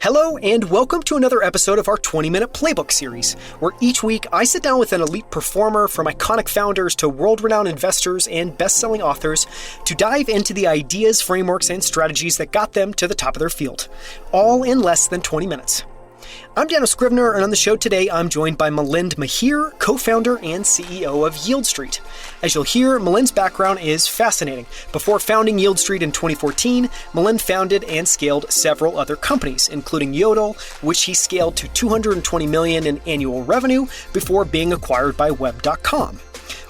Hello, and welcome to another episode of our 20-minute Playbook series, where each week I sit down with an elite performer, from iconic founders to world-renowned investors and best-selling authors, to dive into the ideas, frameworks, and strategies that got them to the top of their field, all in less than 20 minutes. I'm Scrivner, and on the show today, I'm joined by Milind Mehere, co-founder and CEO of Yieldstreet. As you'll hear, Milind's background is fascinating. Before founding Yieldstreet in 2014, Milind founded and scaled several other companies, including Yodel, which he scaled to $220 million in annual revenue before being acquired by Web.com.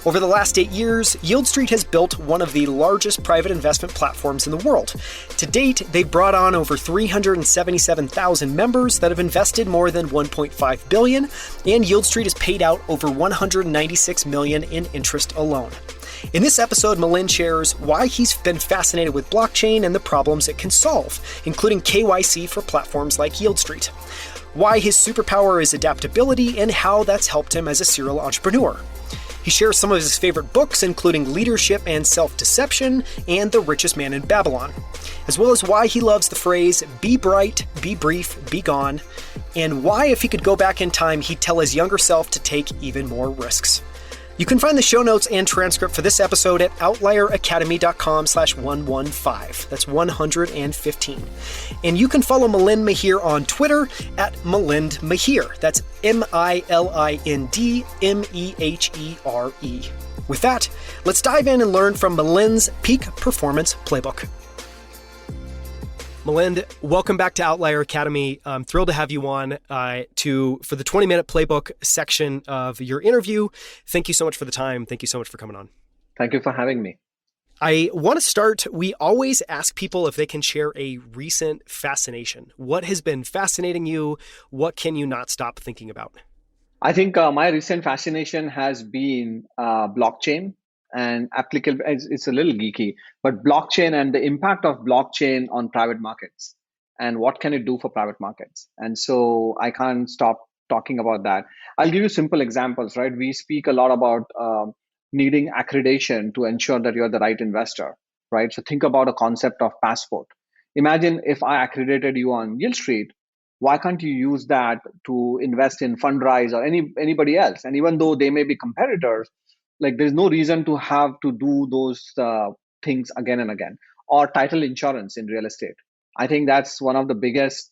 Over the last 8 years, Yieldstreet has built one of the largest private investment platforms in the world. To date, they've brought on over 377,000 members that have invested more than $1.5 billion, and Yieldstreet has paid out over $196 million in interest alone. In this episode, Milind shares why he's been fascinated with blockchain and the problems it can solve, including KYC for platforms like Yieldstreet, why his superpower is adaptability, and how that's helped him as a serial entrepreneur. He shares some of his favorite books, including Leadership and Self-Deception and The Richest Man in Babylon, as well as why he loves the phrase, be bright, be brief, be gone, and why, if he could go back in time, he'd tell his younger self to take even more risks. You can find the show notes and transcript for this episode at outlieracademy.com/115. That's 115. And you can follow Milind Mehere on Twitter at Milind Mehere. That's MILIND MEHERE. With that, let's dive in and learn from Milind's Peak Performance Playbook. Milind, welcome back to Outlier Academy. I'm thrilled to have you on for the 20-minute Playbook section of your interview. Thank you so much for the time. Thank you so much for coming on. Thank you for having me. I want to start, we always ask people if they can share a recent fascination. What has been fascinating you? What can you not stop thinking about? I think my recent fascination has been blockchain and applicable. It's a little geeky, but blockchain and the impact of blockchain on private markets and what can it do for private markets. And so I can't stop talking about that. I'll give you simple examples, right? We speak a lot about needing accreditation to ensure that you're the right investor, right? So think about a concept of passport. Imagine if I accredited you on Yieldstreet, why can't you use that to invest in Fundrise or anybody else? And even though they may be competitors, like there's no reason to have to do those things again and again. Or title insurance in real estate. I think that's one of the biggest,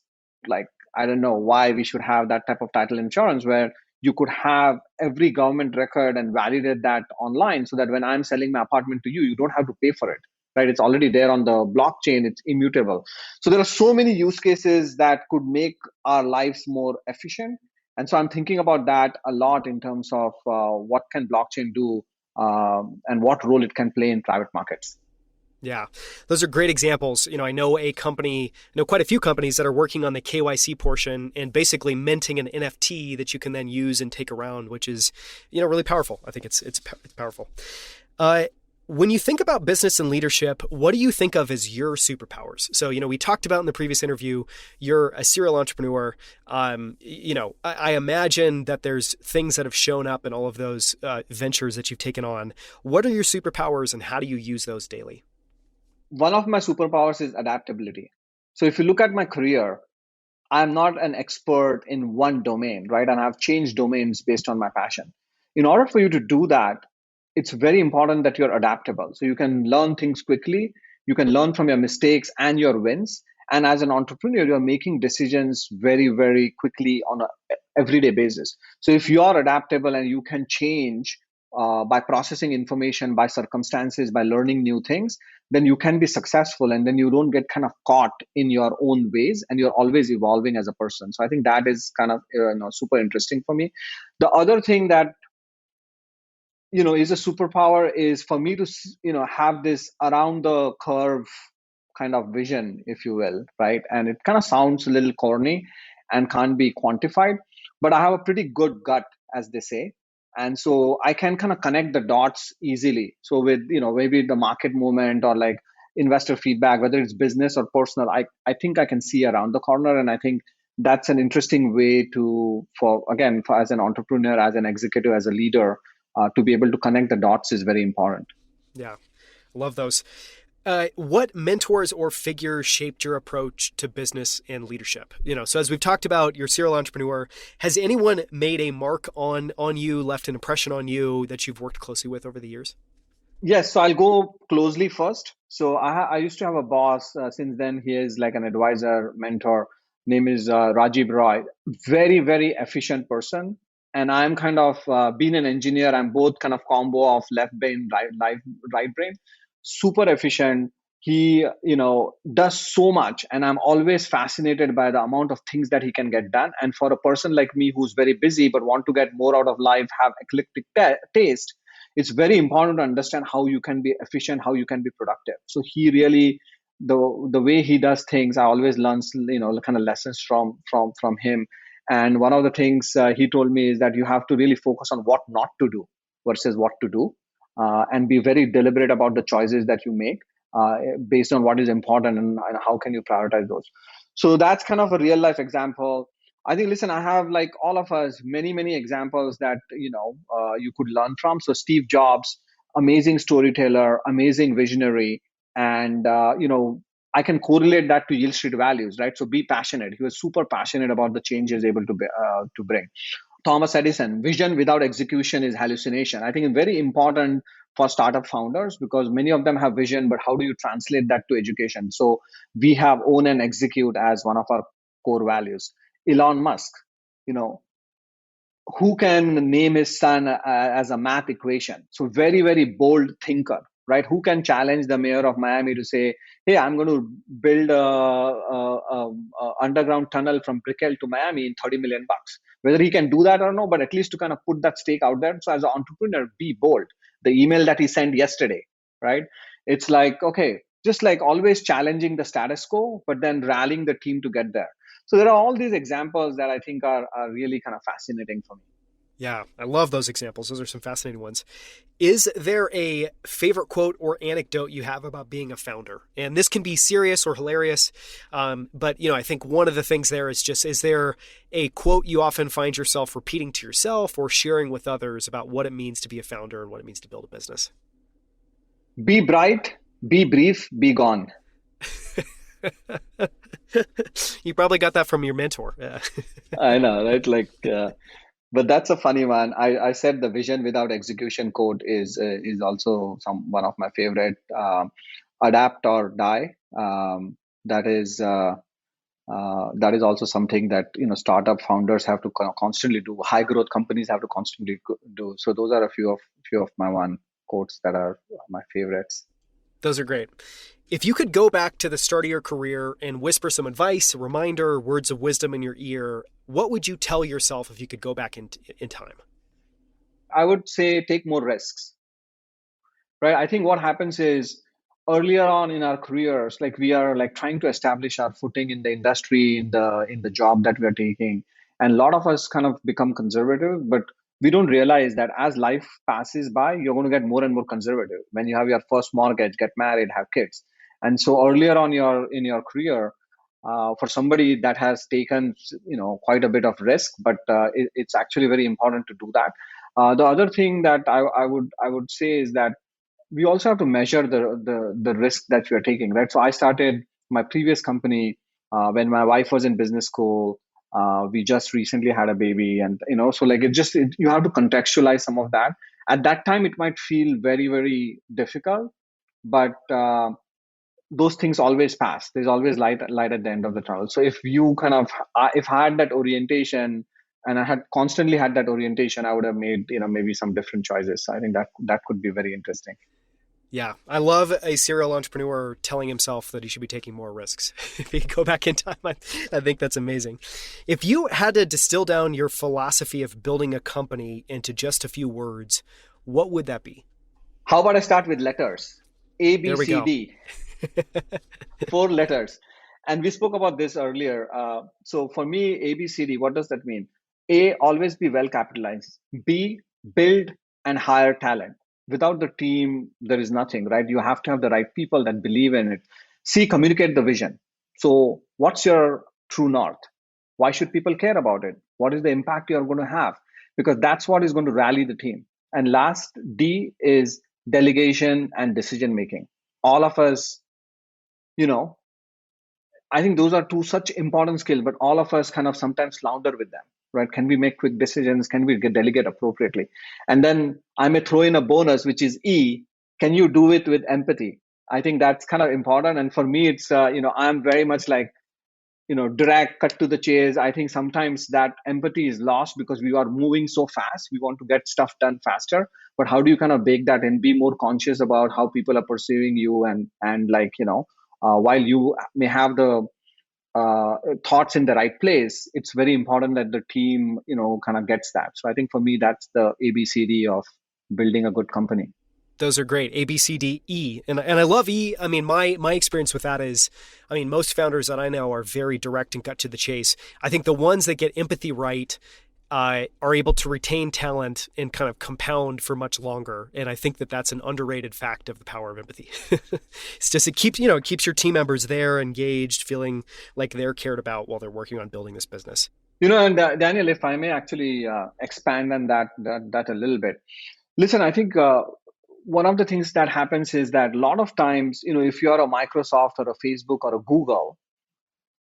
I don't know why we should have that type of title insurance where you could have every government record and validate that online so that when I'm selling my apartment to you, you don't have to pay for it, right? It's already there on the blockchain, it's immutable. So there are so many use cases that could make our lives more efficient. And so I'm thinking about that a lot in terms of what can blockchain do and what role it can play in private markets. Yeah, those are great examples. I know quite a few companies that are working on the KYC portion and basically minting an NFT that you can then use and take around, which is, really powerful. I think it's powerful. When you think about business and leadership, what do you think of as your superpowers? So, we talked about in the previous interview, you're a serial entrepreneur. I imagine that there's things that have shown up in all of those ventures that you've taken on. What are your superpowers and how do you use those daily? One of my superpowers is adaptability. So if you look at my career, I'm not an expert in one domain, right? And I've changed domains based on my passion. In order for you to do that, it's very important that you're adaptable. So you can learn things quickly, you can learn from your mistakes and your wins. And as an entrepreneur, you're making decisions very, very quickly on an everyday basis. So if you are adaptable and you can change by processing information, by circumstances, by learning new things, then you can be successful and then you don't get kind of caught in your own ways and you're always evolving as a person. So I think that is kind of super interesting for me. The other thing that is a superpower is for me to, have this around the curve kind of vision, if you will, right? And it kind of sounds a little corny and can't be quantified, but I have a pretty good gut, as they say. And so I can kind of connect the dots easily. So with, maybe the market movement or like investor feedback, whether it's business or personal, I think I can see around the corner. And I think that's an interesting way for as an entrepreneur, as an executive, as a leader, to be able to connect the dots is very important. Yeah, I love those. What mentors or figures shaped your approach to business and leadership? So as we've talked about, you're a serial entrepreneur. Has anyone made a mark on you, left an impression on you that you've worked closely with over the years? Yes, so I'll go closely first. So I used to have a boss. Since then, he is like an advisor, mentor. Name is Rajiv Roy. Very, very efficient person. And I'm kind of being an engineer. I'm both kind of combo of left brain, right brain. Super efficient. He, does so much, and I'm always fascinated by the amount of things that he can get done. And for a person like me who's very busy but want to get more out of life, have eclectic taste, it's very important to understand how you can be efficient, how you can be productive. So he really, the way he does things, I always learn kind of lessons from him. And one of the things he told me is that you have to really focus on what not to do versus what to do, and be very deliberate about the choices that you make, based on what is important, and how can you prioritize those. So that's kind of a real life example. I think, listen, I have, like all of us, many, many examples that, you could learn from. So Steve Jobs, amazing storyteller, amazing visionary. And, I can correlate that to Yieldstreet values, right? So be passionate. He was super passionate about the change he was able to bring. Thomas Edison, vision without execution is hallucination. I think it's very important for startup founders, because many of them have vision, but how do you translate that to education? So we have own and execute as one of our core values. Elon Musk, you know, who can name his son as a math equation? So very, very bold thinker, right? Who can challenge the mayor of Miami to say, hey, I'm going to build a underground tunnel from Brickell to Miami in 30 million bucks. Whether he can do that or no, but at least to kind of put that stake out there. So as an entrepreneur, be bold. The email that he sent yesterday, right? It's like, okay, just like always challenging the status quo, but then rallying the team to get there. So there are all these examples that I think are really kind of fascinating for me. Yeah, I love those examples. Those are some fascinating ones. Is there a favorite quote or anecdote you have about being a founder? And this can be serious or hilarious, but I think one of the things there is just, is there a quote you often find yourself repeating to yourself or sharing with others about what it means to be a founder and what it means to build a business? Be bright, be brief, be gone. You probably got that from your mentor. Yeah. I know, right? But that's a funny one. I said the vision without execution quote is also one of my favorite. Adapt or die. That is also something that startup founders have to constantly do. High growth companies have to constantly do. So those are a few of my one quotes that are my favorites. Those are great. If you could go back to the start of your career and whisper some advice, a reminder, words of wisdom in your ear, what would you tell yourself if you could go back in time? I would say take more risks, right? I think what happens is earlier on in our careers, like we are like trying to establish our footing in the industry, in the job that we are taking, and a lot of us kind of become conservative, but we don't realize that as life passes by, you're going to get more and more conservative. When you have your first mortgage, get married, have kids, and so earlier on in your career, for somebody that has taken quite a bit of risk, but it's actually very important to do that. The other thing that I would say is that we also have to measure the risk that we are taking, right? So I started my previous company when my wife was in business school. We just recently had a baby, and so like you have to contextualize some of that. At that time, it might feel very, very difficult, but those things always pass. There's always light at the end of the tunnel. So if you kind of if I had that orientation, and I had constantly had that orientation, I would have made maybe some different choices. So I think that could be very interesting. Yeah, I love a serial entrepreneur telling himself that he should be taking more risks. If he could go back in time, I think that's amazing. If you had to distill down your philosophy of building a company into just a few words, what would that be? How about I start with letters? A, B, There we C, go. D. 4 letters. And we spoke about this earlier. So for me, A, B, C, D, what does that mean? A, always be well capitalized. B, build and hire talent. Without the team, there is nothing, right? You have to have the right people that believe in it. C, communicate the vision. So what's your true north? Why should people care about it? What is the impact you're going to have? Because that's what is going to rally the team. And last, D is delegation and decision making. all of us, you know, I think those are two such important skills, but all of us kind of sometimes flounder with them, right? Can we make quick decisions? Can we delegate appropriately? And then I may throw in a bonus, which is E. Can you do it with empathy? I think that's kind of important. And for me, it's, I'm very much like, direct, cut to the chase. I think sometimes that empathy is lost because we are moving so fast. We want to get stuff done faster. But how do you kind of bake that and be more conscious about how people are perceiving you and like, while you may have the uh, thoughts in the right place, it's very important that the team, kind of gets that. So I think for me, that's the ABCD of building a good company. Those are great. ABCDE. And I love E. I mean, my experience with that is, I mean, most founders that I know are very direct and cut to the chase. I think the ones that get empathy right are able to retain talent and kind of compound for much longer. And I think that that's an underrated fact of the power of empathy. It's just, it keeps your team members there, engaged, feeling like they're cared about while they're working on building this business. And Daniel, if I may actually expand on that a little bit. Listen, I think one of the things that happens is that a lot of times, if you're a Microsoft or a Facebook or a Google,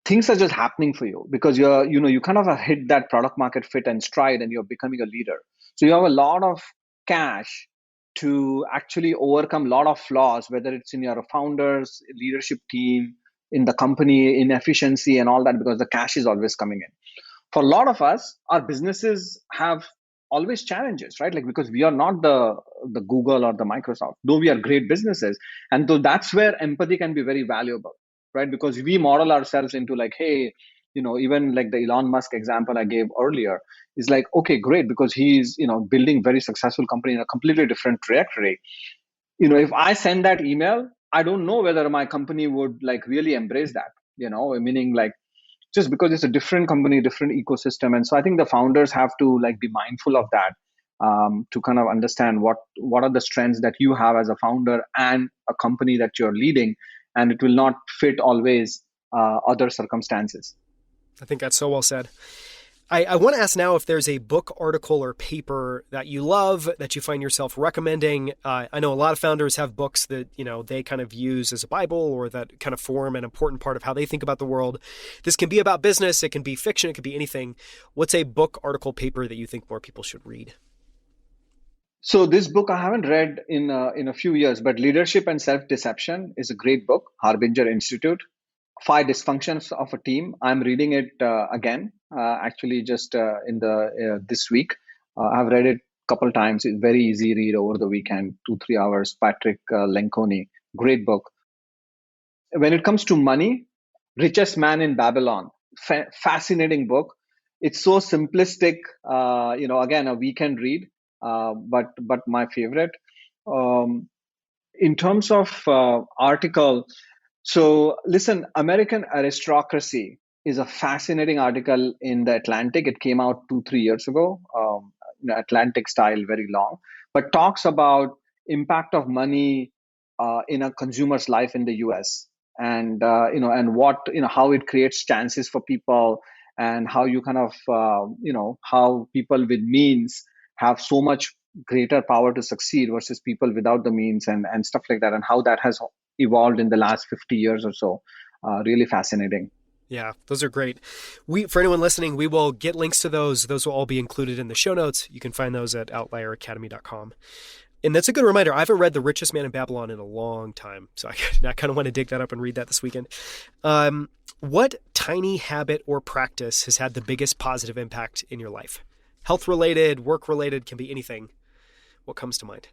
things are just happening for you because you kind of have hit that product market fit and stride, and you're becoming a leader. So you have a lot of cash to actually overcome a lot of flaws, whether it's in your founders, leadership team, in the company, inefficiency and all that, because the cash is always coming in. For a lot of us, our businesses have always challenges, right? Like, because we are not the Google or the Microsoft, though we are great businesses. And though that's where empathy can be very valuable, right? Because we model ourselves into like, hey, even like the Elon Musk example I gave earlier is like, okay, great, because he's, building very successful company in a completely different trajectory. If I send that email, I don't know whether my company would like really embrace that, meaning like, just because it's a different company, different ecosystem. And so I think the founders have to like be mindful of that, to kind of understand what are the strengths that you have as a founder and a company that you're leading, and it will not fit always other circumstances. I think that's so well said. I want to ask now if there's a book, article, or paper that you love that you find yourself recommending. I know a lot of founders have books that they kind of use as a Bible, or that kind of form an important part of how they think about the world. This can be about business, it can be fiction, it could be anything. What's a book, article, paper that you think more people should read? So this book I haven't read in a few years, but Leadership and Self-Deception is a great book, Harbinger Institute. Five Dysfunctions of a Team. I'm reading it again, actually just in the this week. I've read it a couple times. It's very easy read over the weekend, 2-3 hours. Patrick Lencioni, great book. When it comes to money, Richest Man in Babylon, fascinating book. It's so simplistic. Again, a weekend read, but my favorite. Um, in terms of article, so listen, American Aristocracy is a fascinating article in the Atlantic. It came out 2-3 years ago. Atlantic style, very long, but talks about impact of money in a consumer's life in the US, and and what how it creates chances for people, and how you kind of how people with means have so much greater power to succeed versus people without the means, and stuff like that, and how that has evolved in the last 50 years or so. Really fascinating. Yeah, those are great. For anyone listening, we will get links to those. Those will all be included in the show notes. You can find those at outlieracademy.com. And that's a good reminder. I haven't read The Richest Man in Babylon in a long time, so I kind of want to dig that up and read that this weekend. What tiny habit or practice has had the biggest positive impact in your life? Health-related, work-related, can be anything. What comes to mind?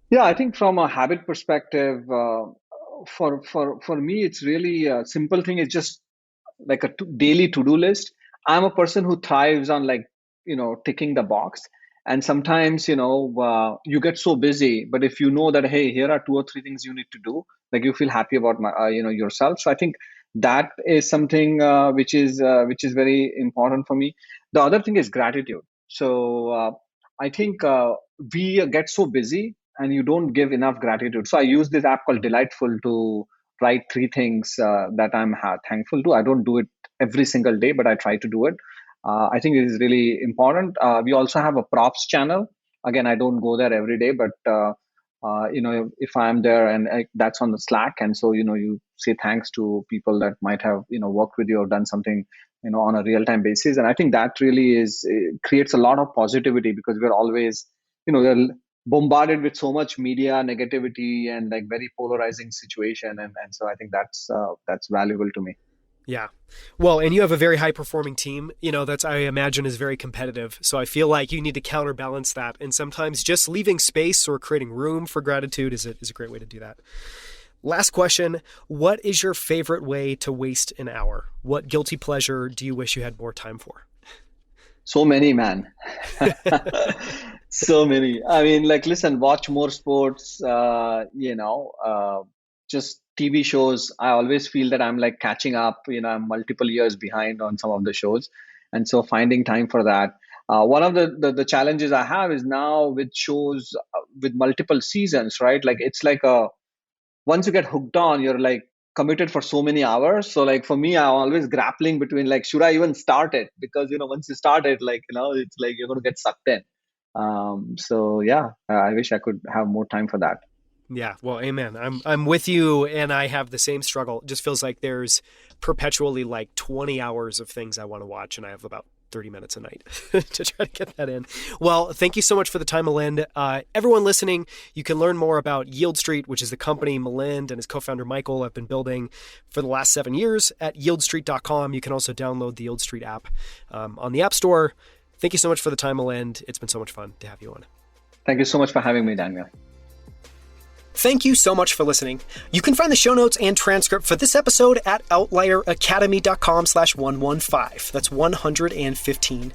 Yeah, I think from a habit perspective, for me, it's really a simple thing. It's just like a daily to-do list. I'm a person who thrives on like ticking the box. And sometimes you get so busy, but if you know that, hey, here are 2 or 3 things you need to do, like you feel happy about yourself. So I think that is something which is very important for me. The other thing is gratitude. So I think we get so busy and you don't give enough gratitude. So I use this app called Delightful to write 3 things that I'm thankful to. I don't do it every single day, but I try to do it. I think it is really important. We also have a props channel. Again, I don't go there every day, but if I'm there and that's on the Slack, and so you say thanks to people that might have worked with you or done something on a real time basis. And I think that really creates a lot of positivity, because we're always we're bombarded with so much media negativity and like very polarizing situation, and so I think that's valuable to me. Yeah. Well, and you have a very high performing team, that's, I imagine, is very competitive. So I feel like you need to counterbalance that. And sometimes just leaving space or creating room for gratitude is a great way to do that. Last question. What is your favorite way to waste an hour? What guilty pleasure do you wish you had more time for? So many, man. So many. I mean, like, listen, watch more sports, just TV shows. I always feel that I'm like catching up, I'm multiple years behind on some of the shows. And so finding time for that. One of the challenges I have is now with shows with multiple seasons, right? Like, it's like once you get hooked on, you're like committed for so many hours. So like for me, I'm always grappling between like, should I even start it? Because, once you start it, like, it's like you're going to get sucked in. So yeah, I wish I could have more time for that. Yeah, well, amen. I'm with you, and I have the same struggle. It just feels like there's perpetually like 20 hours of things I want to watch, and I have about 30 minutes a night to try to get that in. Well, thank you so much for the time, Milind. Everyone listening, you can learn more about Yieldstreet, which is the company Milind and his co-founder Michael have been building for the last 7 years at yieldstreet.com. You can also download the Yieldstreet app on the App Store. Thank you so much for the time, Milind. It's been so much fun to have you on. Thank you so much for having me, Daniel. Thank you so much for listening. You can find the show notes and transcript for this episode at outlieracademy.com/115. That's 115.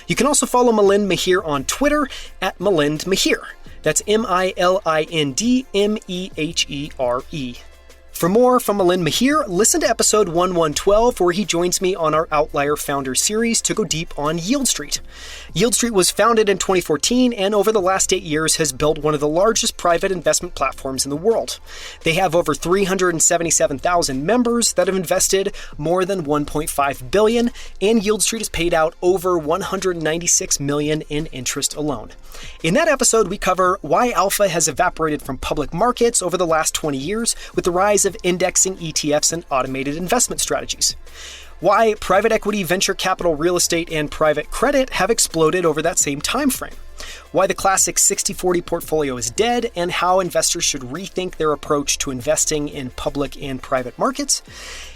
You can also follow Milind Mehere on Twitter at Milind Mehere. That's MILIND MEHERE. For more from Milind Mehere, listen to episode 1112, where he joins me on our Outlier Founder series to go deep on Yieldstreet. Yieldstreet was founded in 2014 and over the last 8 years has built one of the largest private investment platforms in the world. They have over 377,000 members that have invested more than $1.5 billion, and Yieldstreet has paid out over $196 million in interest alone. In that episode, we cover why alpha has evaporated from public markets over the last 20 years with the rise of indexing, ETFs, and automated investment strategies. Why private equity, venture capital, real estate, and private credit have exploded over that same time frame. Why the classic 60-40 portfolio is dead, and how investors should rethink their approach to investing in public and private markets.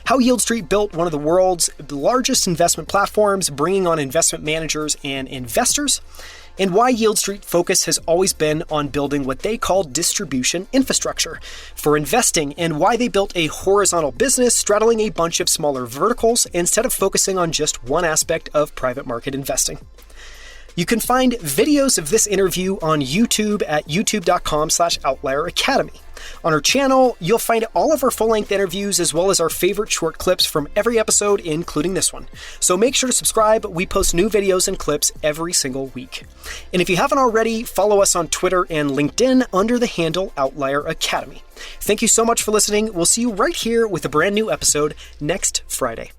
How Yieldstreet built one of the world's largest investment platforms, bringing on investment managers and investors. And why Yieldstreet focus has always been on building what they call distribution infrastructure for investing, and why they built a horizontal business straddling a bunch of smaller verticals instead of focusing on just one aspect of private market investing. You can find videos of this interview on YouTube at youtube.com/outlieracademy. On our channel, you'll find all of our full-length interviews as well as our favorite short clips from every episode, including this one. So make sure to subscribe. We post new videos and clips every single week. And if you haven't already, follow us on Twitter and LinkedIn under the handle Outlier Academy. Thank you so much for listening. We'll see you right here with a brand new episode next Friday.